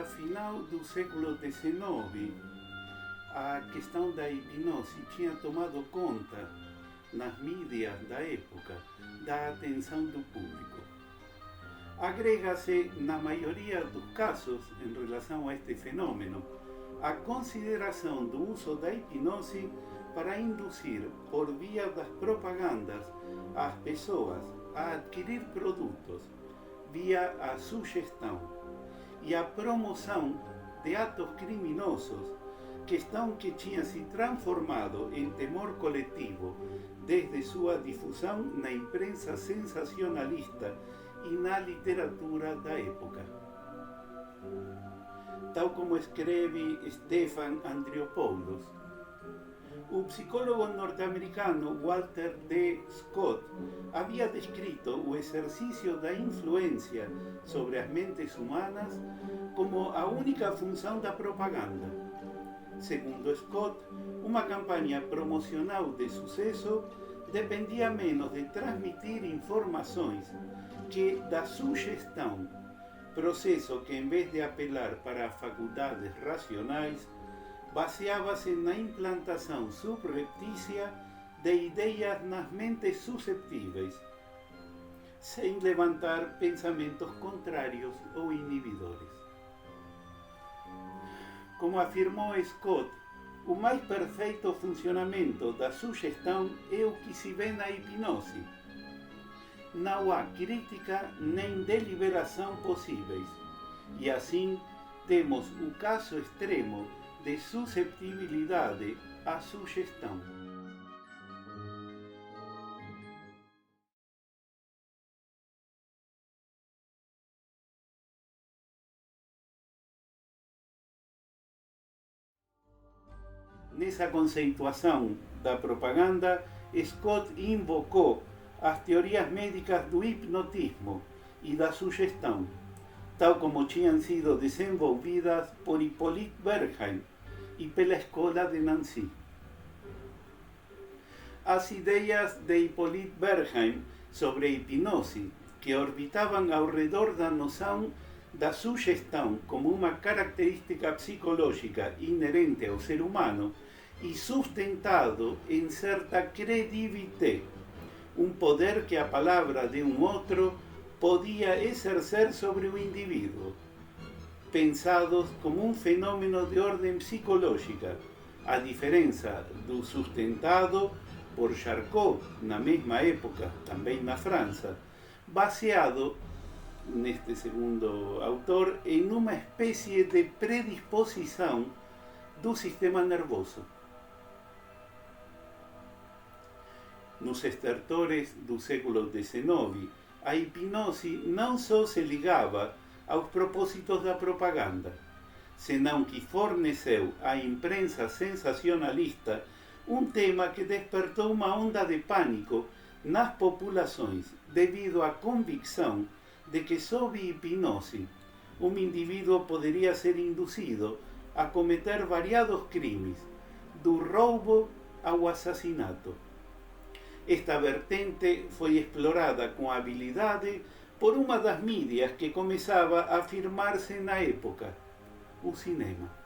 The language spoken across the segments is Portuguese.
a final do século XIX, a questão da hipnose tinha tomado conta, nas mídias da época, da atenção do público. Agrega-se, na maioria dos casos, em relação a este fenômeno, a consideração do uso da hipnose para induzir, por via das propagandas, as pessoas a adquirir produtos, via a sugestão e a promoção de atos criminosos, questão que tinha se transformado em temor coletivo desde sua difusão na imprensa sensacionalista e na literatura da época. Tal como escreve Stefan Andriopoulos, o psicólogo norte-americano Walter D. Scott havia descrito o exercício da influência sobre as mentes humanas como a única função da propaganda. Segundo Scott, uma campanha promocional de sucesso dependia menos de transmitir informações que da sugestão, processo que, em vez de apelar para faculdades racionais, baseava-se na implantação subreptícia de ideias nas mentes susceptíveis, sem levantar pensamentos contrários ou inibidores. Como afirmou Scott, o mais perfeito funcionamento da sugestão é o que se vê na hipnose. Não há crítica nem deliberação possíveis, e assim temos o caso extremo de susceptibilidade à sugestão. Nessa conceituação da propaganda, Scott invocou as teorias médicas do hipnotismo e da sugestão, tal como tinham sido desenvolvidas por Hippolyte Bernheim e pela Escola de Nancy. As ideias de Hippolyte Bernheim sobre a hipnose, que orbitavam ao redor da noção da sugestão como uma característica psicológica inerente ao ser humano e sustentado em certa credibilidade, um poder que a palavra de um outro podia exercer sobre o indivíduo, pensados como um fenômeno de ordem psicológica, a diferença do sustentado por Charcot, na mesma época, também na França, baseado, neste segundo autor, em uma espécie de predisposição do sistema nervoso. Nos estertores do século XIX, a hipnose não só se ligava aos propósitos da propaganda, senão que forneceu à imprensa sensacionalista um tema que despertou uma onda de pânico nas populações devido à convicção de que sob hipnose um indivíduo poderia ser induzido a cometer variados crimes, do roubo ao assassinato. Esta vertente foi explorada com habilidade por uma das mídias que começava a afirmar-se na época, o cinema.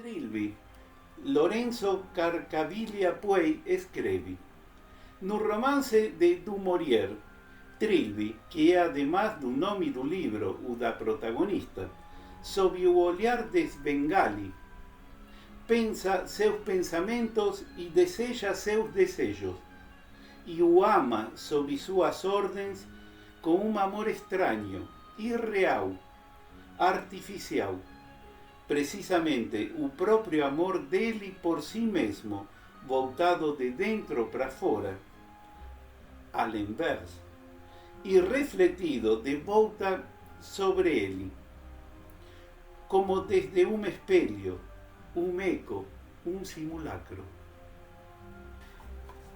Trilby, Lorenzo Carcaviglia Puey escreve: no romance de Du Maurier, Trilby, que é además do nome do livro o da protagonista, sob o olhar de Svengali, pensa seus pensamentos e deseja seus desejos, e o ama sob suas ordens com um amor estranho, irreal, artificial. Precisamente o próprio amor dele por si mesmo, voltado de dentro para fora, al inverso, e refletido de volta sobre ele, como desde um espelho, um eco, um simulacro.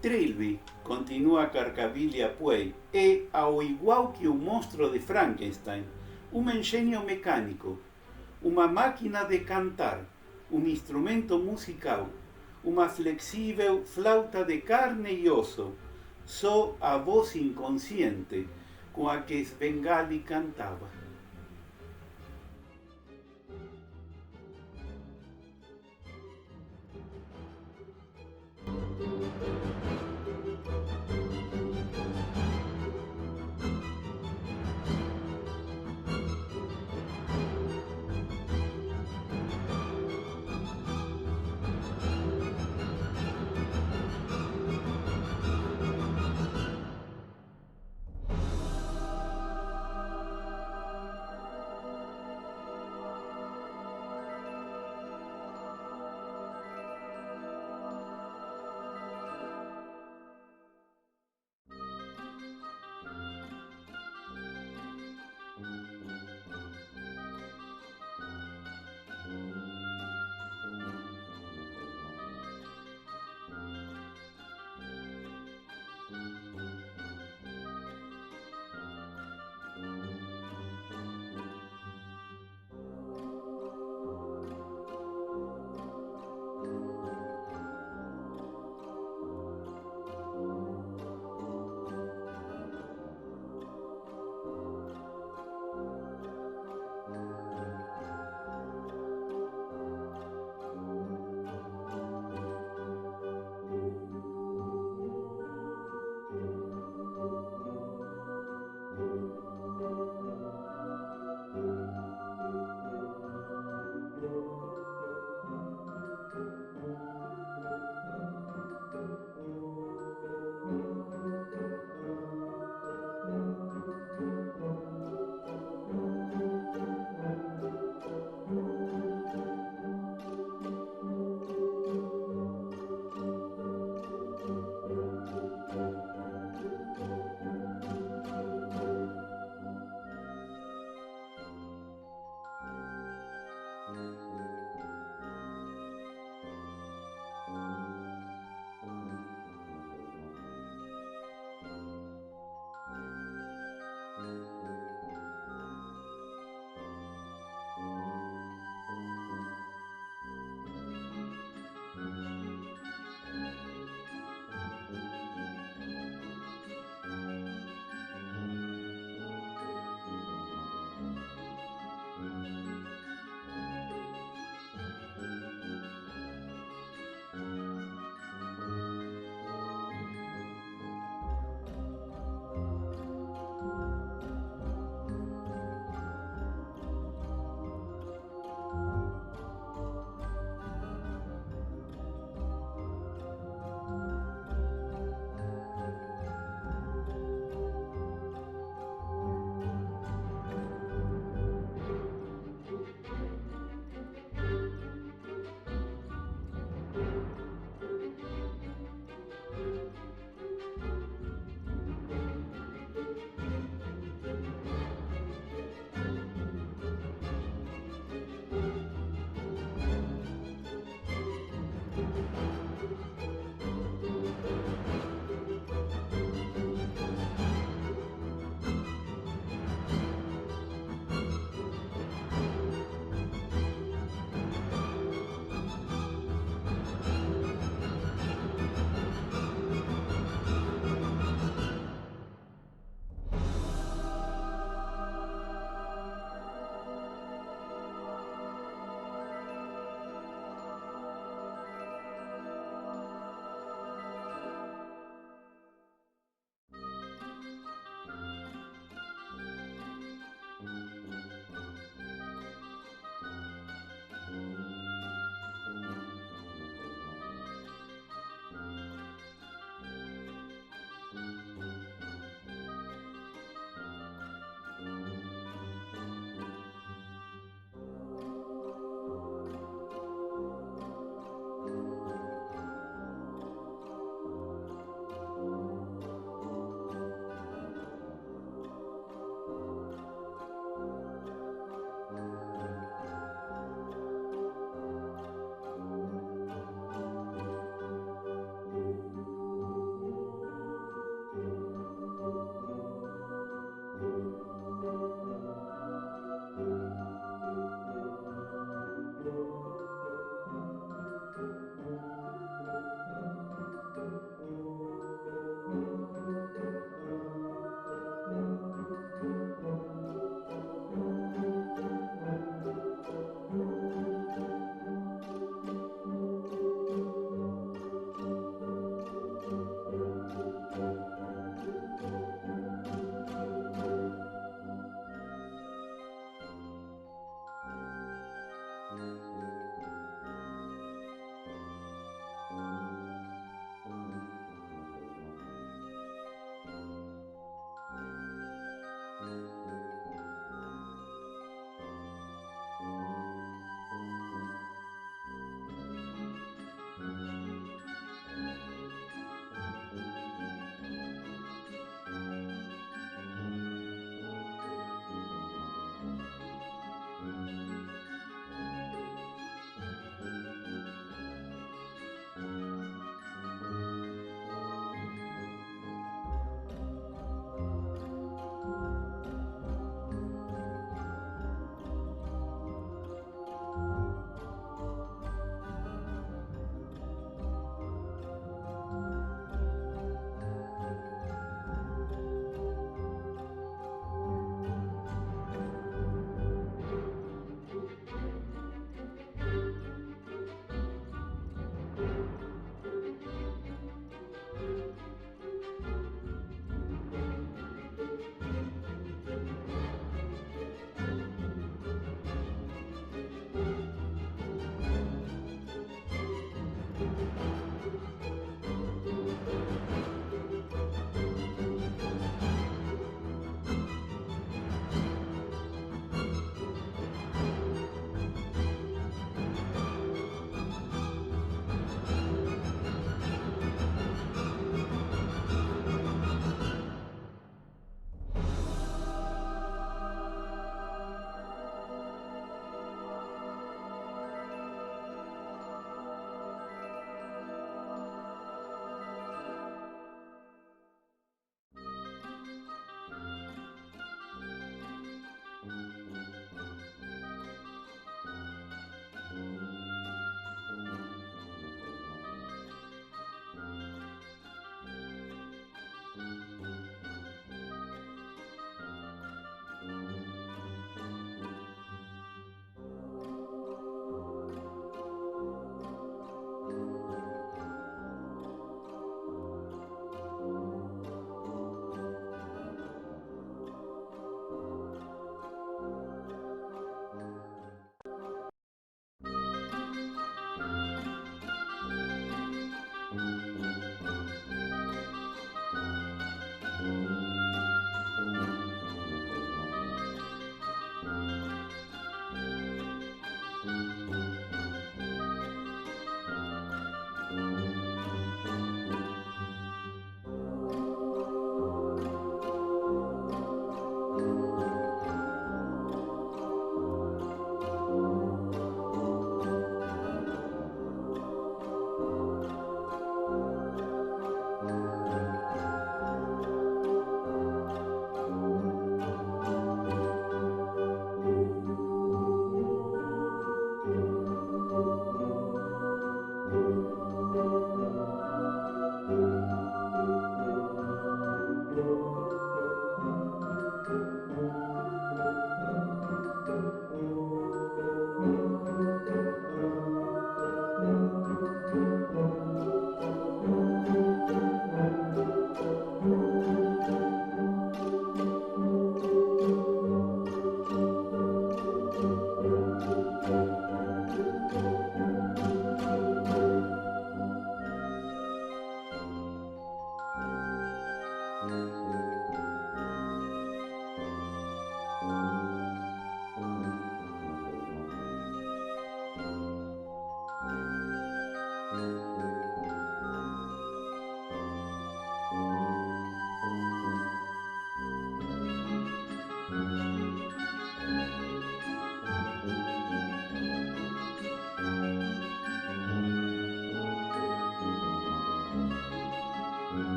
Trilby, continua Carcavilha Puey, é, ao igual que o monstro de Frankenstein, um engenho mecânico, uma máquina de cantar, um instrumento musical, uma flexível flauta de carne e osso, só a voz inconsciente com a que Svengali cantava.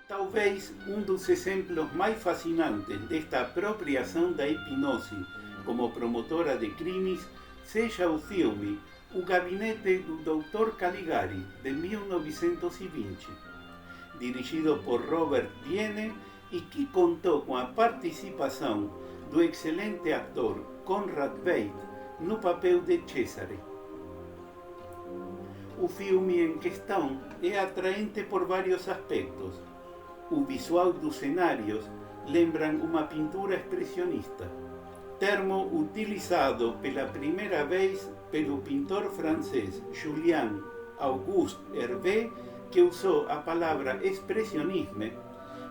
Talvez dos exemplos mais fascinantes desta apropriação da hipnose como promotora de crimes seja o filme O Gabinete do Dr. Caligari, de 1920, dirigido por Robert Wiene e que contou com a participação do excelente ator Conrad Veidt no papel de Cesare. O filme em questão é atraente por vários aspectos. O visual dos cenários lembram uma pintura expressionista, termo utilizado pela primeira vez pelo pintor francês Julien Auguste Hervé, que usou a palavra expressionisme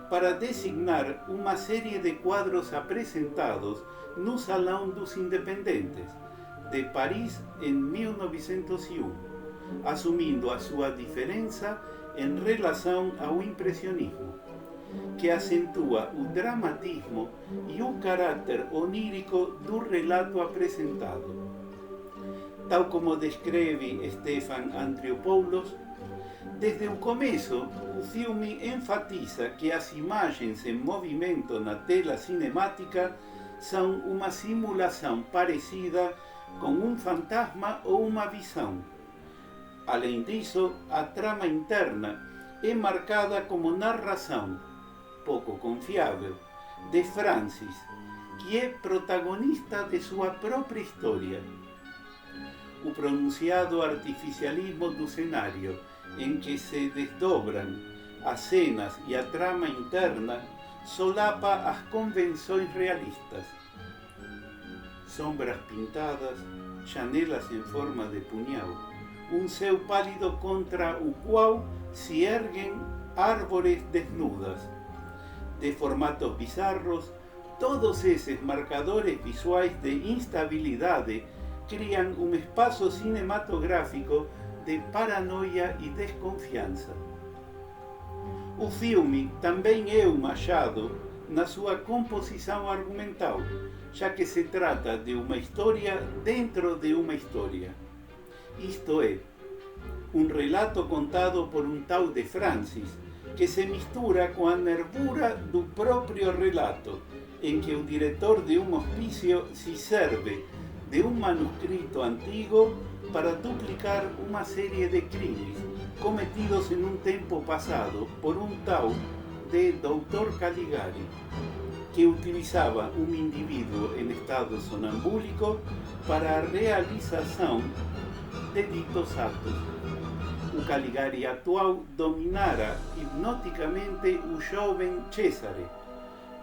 para designar uma série de quadros apresentados no Salão dos Independentes de Paris em 1901, assumindo a sua diferença em relação ao impressionismo, que acentua o dramatismo e o caráter onírico do relato apresentado. Tal como descreve Stefan Andriopoulos, desde o começo, o filme enfatiza que as imagens em movimento na tela cinemática são uma simulação parecida com um fantasma ou uma visão. Além disso, a trama interna é marcada como narração, pouco confiável, de Francis, que é protagonista de sua própria história. O pronunciado artificialismo do cenário, em que se desdobram as cenas e a trama interna, solapa as convenções realistas. Sombras pintadas, janelas em forma de punhal, um céu pálido contra o qual se erguem árvores desnudas. De formatos bizarros, todos esses marcadores visuais de instabilidade criam um espaço cinematográfico de paranoia e desconfiança. O filme também é um achado na sua composição argumental, já que se trata de uma história dentro de uma história. Isto é, um relato contado por um tal de Francis, que se mistura com a nervura do próprio relato, em que o diretor de um hospício se serve de um manuscrito antigo para duplicar uma série de crimes cometidos em um tempo passado por um tal de Dr. Caligari, que utilizava um indivíduo em estado sonambúlico para a realização de ditos atos. O Caligari atual dominara hipnoticamente o jovem Cesare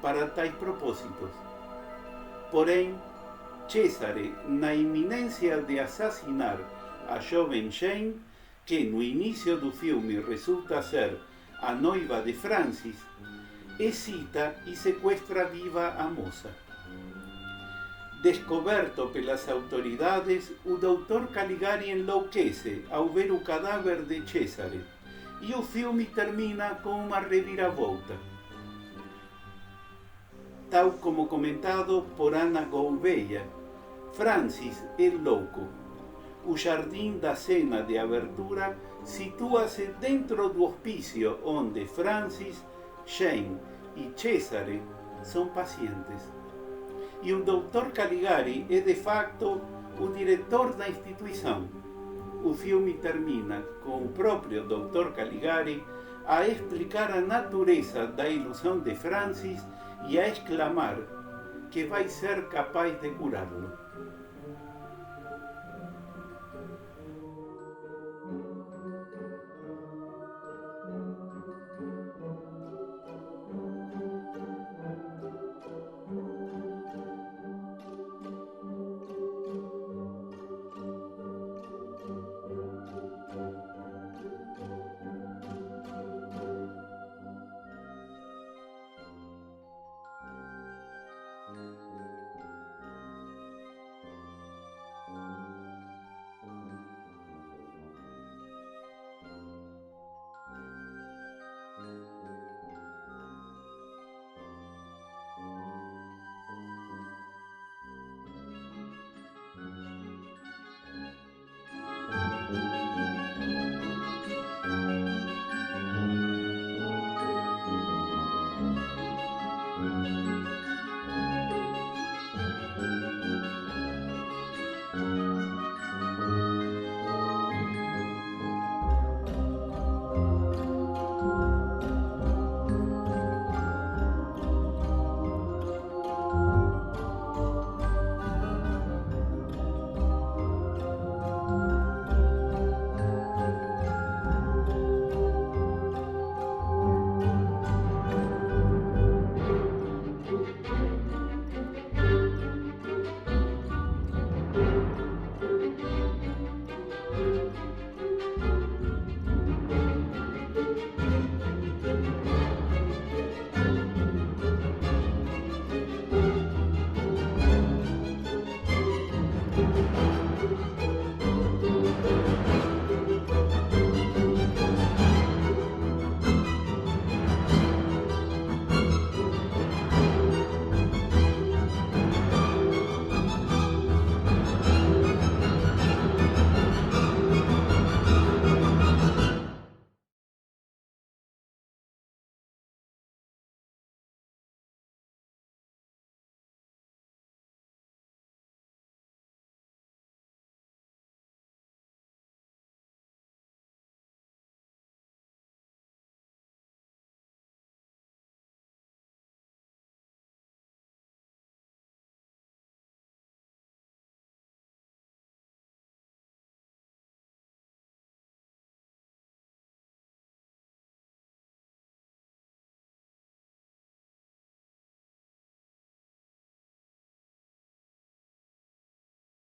para tais propósitos. Porém, Cesare, na iminência de assassinar a jovem Jane, que no início do filme resulta ser a noiva de Francis, excita e sequestra viva a moça. Descoberto pelas autoridades, o Dr. Caligari enlouquece ao ver o cadáver de Cesare, e o filme termina com uma reviravolta. Tal como comentado por Ana Gouveia, Francis é louco. O jardim da cena de abertura situa-se dentro do hospício onde Francis, Jane e Cesare são pacientes. E o Dr. Caligari é de facto o diretor da instituição. O filme termina com o próprio Dr. Caligari a explicar a natureza da ilusão de Francis e a exclamar que vai ser capaz de curá-lo.